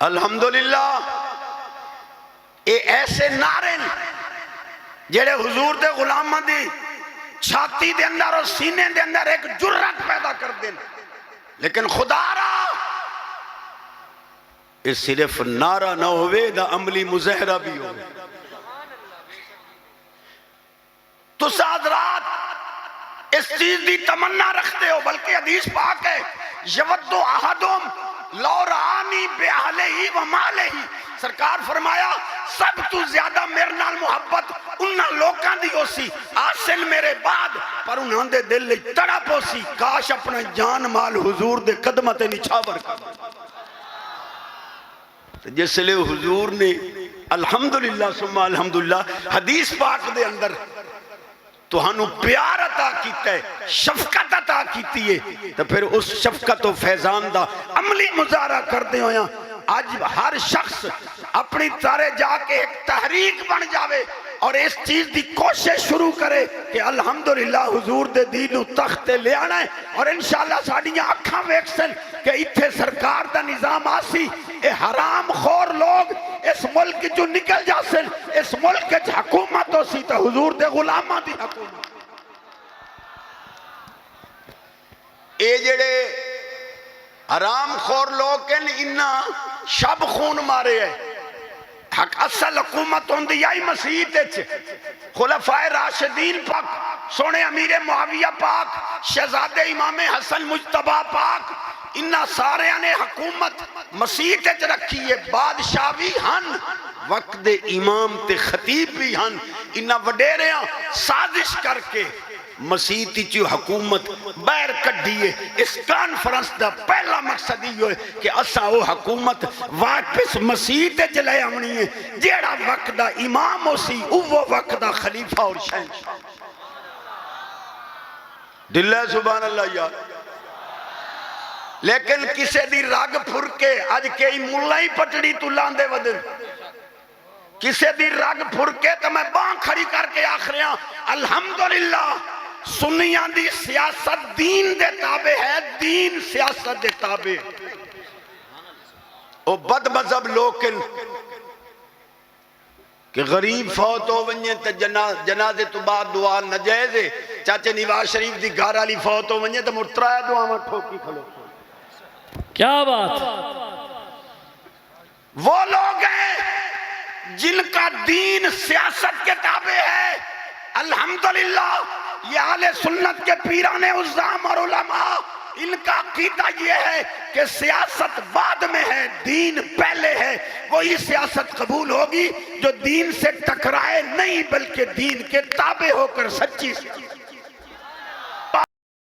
الحمدللہ اے ایسے نعرے جڑے حضور دے غلامہ دی چھاتی دے اندر اور سینے دے اندر ایک جرت پیدا کر دیں، لیکن خدا را اس صرف نعرہ نہ ہوئے دا عملی مظاہرہ بھی ہوئے۔ تو حضرات اس چیز دی تمنا رکھتے ہو، بلکہ حدیث پاک ہے یود احدہم لو رآنی بأہلہ و مالہ، سرکار فرمایا سب تو زیادہ میرے نال محبت انہاں لوکاں دی ہو سی آسل میرے بعد، پر انہاں دے دل لئی تڑپ ہو سی کاش اپنا جان مال حضور دے قدمت نچھاور کر۔ جس لئے حضور نے الحمدللہ ثم الحمدللہ حدیث پاک دے اندر تو ہنو پیار عطا کیتا ہے، شفقت عطا کیتی ہے، تو پھر اس شفقت و فیضان دا عملی مظاہرہ کرتے ہویا آج ہر شخص اپنی طرح جا کے ایک تحریک بن جاوے اور اس چیز دی کوشش شروع کرے کہ الحمدللہ حضور دے دین و تخت لے آنا ہے، اور انشاءاللہ ساڑیاں اکھاں ویکسن کہ اتھے سرکار دا نظام آسی، اے حرام خور لوگ اس ملک جو نکل جاسن، اس ملک جو حکومت ہو سی تا حضور دے غلامہ دی حکومت۔ اے جڑے حرام خور لوگ انہاں شب خون مارے ہیں، حق اصل حکومت ہوندی آئی مسیح تے خلفائے راشدین پاک، سونے امیر معاویہ پاک، شہزادے امام حسن مجتبہ پاک، انہاں سارے نے حکومت مسیح تے رکھی ہے، بادشاہ بھی ہن وقت دے امام تے خطیب بھی ہن، انہاں وڈیریاں سازش کر کے مسیح تی حکومت بیر کڈیے۔ اس کانفرنس دا پہلا مقصد یہ ہے کہ اسا وہ حکومت واپس مسیح تے چلے آمنی ہے جیڑا وقت دا امام ہو سی وہ وقت دا خلیفہ اور شہنشاہ۔ دل ہے سبحان اللہ یار، لیکن کسے دی رگ پھر کے آج کئی ملائیں پٹڑی تو لاندے ودن، کسے دی رگ پھر کے تو میں بان کھڑی کر کے آخریاں الحمدللہ سنیاں دی سیاست دین دے تابع ہے، دین سیاست دے تابع۔ او بد مذہب لوکن کہ غریب فوت ہو ونجے تو جنازے تو بعد دعا نجائز ہے، چاچے نواز شریف دی گھر والی فوت ہو ونجے تو مرترایا دعا میں ٹھوکی کھلو۔ کیا بات؟ وہ لوگ ہیں جن کا دین سیاست کے تابع ہے، الحمدللہ یہ اہل سنت کے پیران عظام اور علماء ان کا عقیدہ یہ ہے کہ سیاست بعد میں ہے، دین پہلے ہے۔ وہی سیاست قبول ہوگی جو دین سے ٹکرائے نہیں بلکہ دین کے تابع ہو کر سچی